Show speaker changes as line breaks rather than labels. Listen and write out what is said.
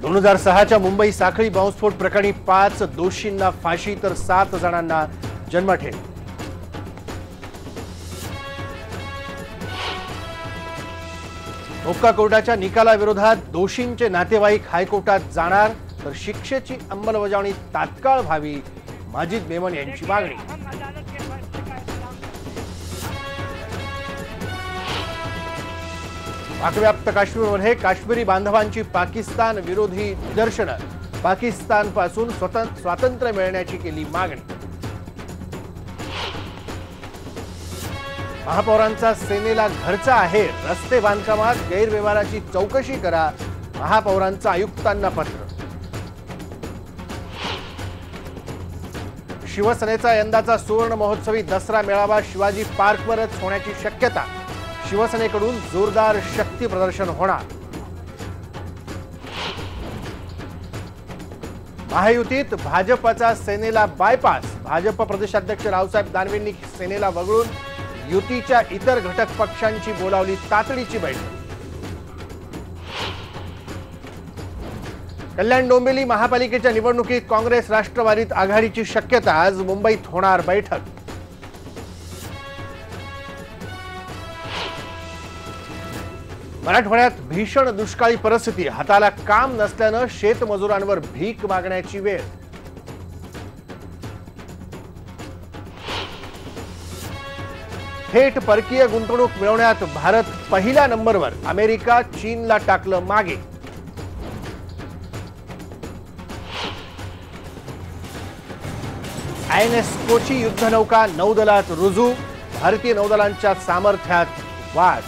2006च्या मुंबई साखळी बॉम्बस्फोट प्रकरणी 5 दोषींना फाशी तर 7 जणांना जन्मठेप। मोक्का कोर्टाच्या निकालाविरोधात दोषींचे नातेवाईक हायकोर्टात जाणार, तर शिक्षेची अंमलबजावणी तात्काळ व्हावी, माजिद मेमन यांची मागणी। पाकव्याप्त काश्मीरमध्ये काश्मीरी बांधवांची पाकिस्तान विरोधी निदर्शनं, पाकिस्तानपासून स्वातंत्र्य मिळण्याची केली मागणी। महापौरांचा सेनेला घरचा आहे, रस्ते बांधकामात गैरव्यवहाराची चौकशी करा, महापौरांचं आयुक्तांना पत्र। शिवसेनेचा यंदाचा सुवर्ण महोत्सवी दसरा मेळावा शिवाजी पार्कवरच होण्याची शक्यता, शिवसेनेकडून जोरदार शक्ती प्रदर्शन होणार। महायुतीत भाजपचा सेनेला बायपास, भाजप प्रदेशाध्यक्ष रावसाहेब दानवेंनी सेनेला वगळून युतीच्या इतर घटक पक्षांची बोलावली तातडीची बैठक। कल्याण डोंबिवली महापालिकेच्या निवडणुकीत काँग्रेस राष्ट्रवादीत आघाडीची शक्यता, आज मुंबईत होणार बैठक। मराठवाड्यात भीषण दुष्काळी परिस्थिती, हाताला काम नसल्यानं शेतमजुरांवर भीक मागण्याची वेळ। थेट परकीय गुंतवणूक मिळवण्यात भारत पहिल्या नंबरवर, अमेरिका चीनला टाकलं मागे। INS कोची युद्धनौका नौदलात रुजू, भारतीय नौदलांच्या सामर्थ्यात वाढ।